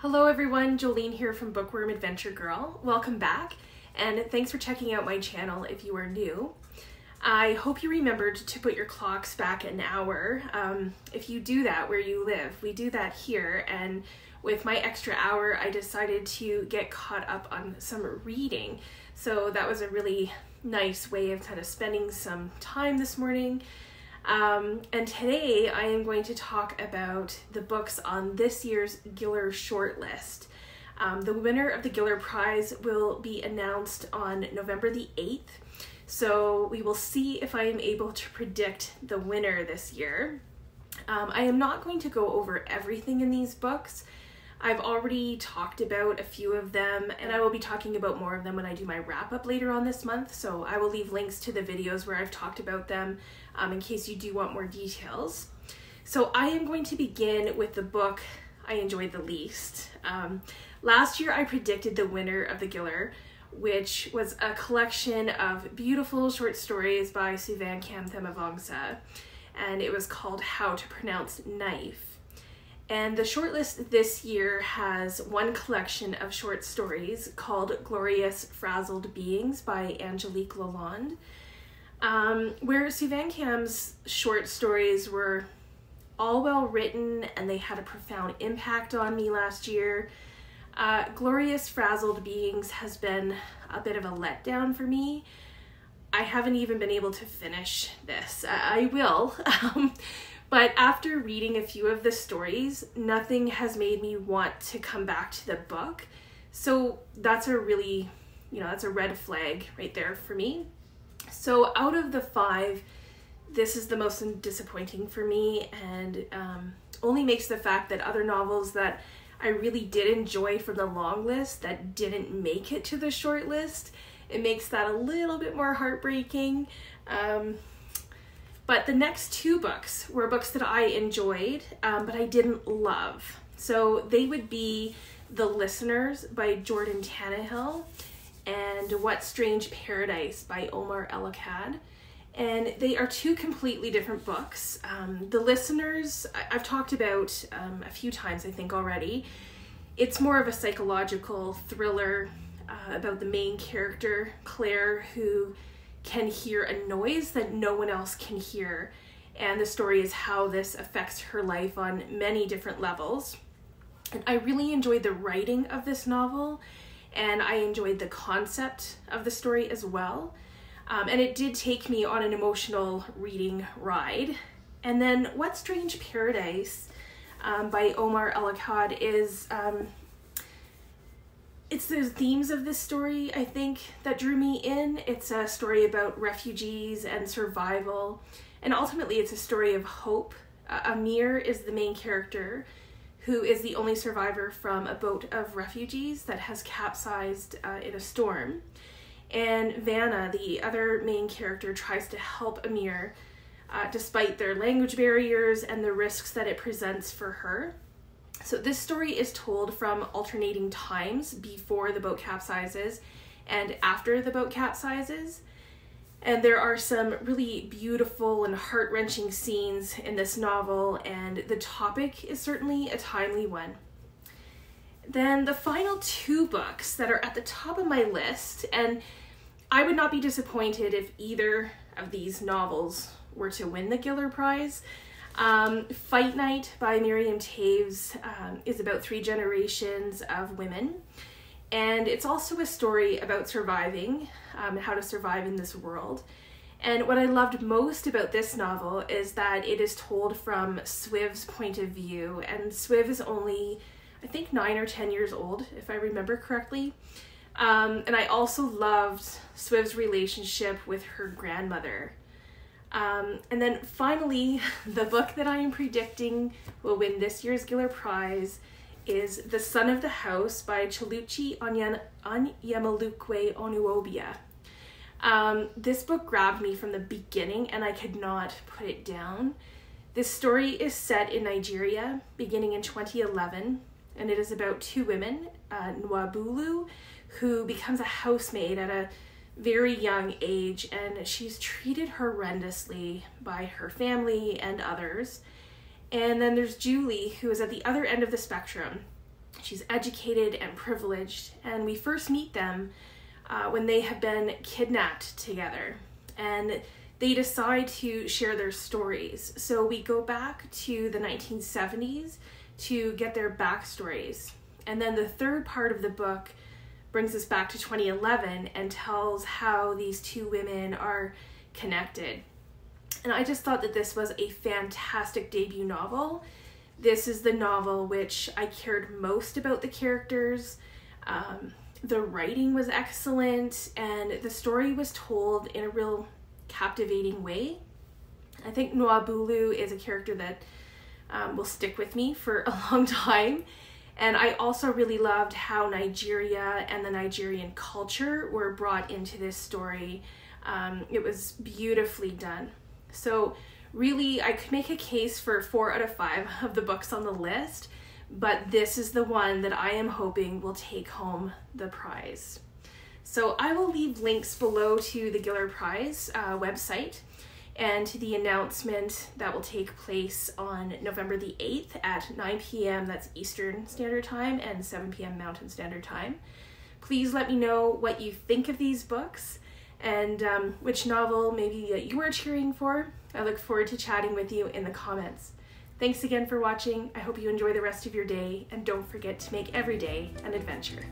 Hello everyone, Jolene here from Bookworm Adventure Girl. Welcome back, and thanks for checking out my channel if you are new. I hope you remembered to put your clocks back an hour. If you do that where you live, we do that here, and with my extra hour I decided to get caught up on some reading. So that was a really nice way of kind of spending some time this morning. And today I am going to talk about the books on this year's Giller shortlist. The winner of the Giller Prize will be announced on November the 8th. So we will see if I am able to predict the winner this year. I am not going to go over everything in these books. I've already talked about a few of them, and I will be talking about more of them when I do my wrap-up later on this month, so I will leave links to the videos where I've talked about them in case you do want more details. So I am going to begin with the book I enjoyed the least. Last year I predicted the winner of the Giller, which was a collection of beautiful short stories by Suvan Kamthemavongsa, and it was called How to Pronounce Knife. And the shortlist this year has one collection of short stories called Glorious Frazzled Beings by Angelique Lalonde, where Suvan Kam's short stories were all well written and they had a profound impact on me last year. Glorious Frazzled Beings has been a bit of a letdown for me. I haven't even been able to finish this. I will. But after reading a few of the stories, nothing has made me want to come back to the book. So that's a really, that's a red flag right there for me. So out of the 5, this is the most disappointing for me, and only makes the fact that other novels that I really did enjoy from the long list that didn't make it to the short list, it makes that a little bit more heartbreaking. But the next 2 books were books that I enjoyed, but I didn't love. So they would be The Listeners by Jordan Tannahill and What Strange Paradise by Omar Akkad. And they are 2 completely different books. The Listeners, I've talked about a few times, I think, already. It's more of a psychological thriller about the main character, Claire, who can hear a noise that no one else can hear, and the story is how this affects her life on many different levels. And I really enjoyed the writing of this novel, and I enjoyed the concept of the story as well, and it did take me on an emotional reading ride. And then What Strange Paradise by Omar Akkad is it's the themes of this story, I think, that drew me in. It's a story about refugees and survival, and ultimately it's a story of hope. Amir is the main character, who is the only survivor from a boat of refugees that has capsized in a storm. And Vanna, the other main character, tries to help Amir despite their language barriers and the risks that it presents for her. So this story is told from alternating times before the boat capsizes and after the boat capsizes. And there are some really beautiful and heart-wrenching scenes in this novel, and the topic is certainly a timely one. Then the final 2 books that are at the top of my list, and I would not be disappointed if either of these novels were to win the Giller Prize. Fight Night by Miriam Toews is about 3 generations of women, and it's also a story about surviving, and how to survive in this world. And what I loved most about this novel is that it is told from Swiv's point of view, and Swiv is only, I think, 9 or 10 years old, if I remember correctly. And I also loved Swiv's relationship with her grandmother. And then finally, the book that I am predicting will win this year's Giller Prize is The Son of the House by Cheluchi Onyemalukwe Onuobia. This book grabbed me from the beginning and I could not put it down. This story is set in Nigeria, beginning in 2011, and it is about 2 women, Nwabulu, who becomes a housemaid at a very young age, and she's treated horrendously by her family and others. And then there's Julie, who is at the other end of the spectrum, She's educated and privileged, and we first meet them when they have been kidnapped together, and they decide to share their stories. So we go back to the 1970s to get their backstories. And then the third part of the book brings us back to 2011 and tells how these two women are connected. And I just thought that this was a fantastic debut novel. This is the novel which I cared most about the characters. The writing was excellent, and the story was told in a real captivating way. I think Nwabulu is a character that will stick with me for a long time. And I also really loved how Nigeria and the Nigerian culture were brought into this story. It was beautifully done. So really, I could make a case for 4 out of 5 of the books on the list, but this is the one that I am hoping will take home the prize. So I will leave links below to the Giller Prize website and to the announcement that will take place on November the 8th at 9 p.m. That's Eastern Standard Time and 7 p.m. Mountain Standard Time. Please let me know what you think of these books and which novel maybe you are cheering for. I look forward to chatting with you in the comments. Thanks again for watching. I hope you enjoy the rest of your day, and don't forget to make every day an adventure.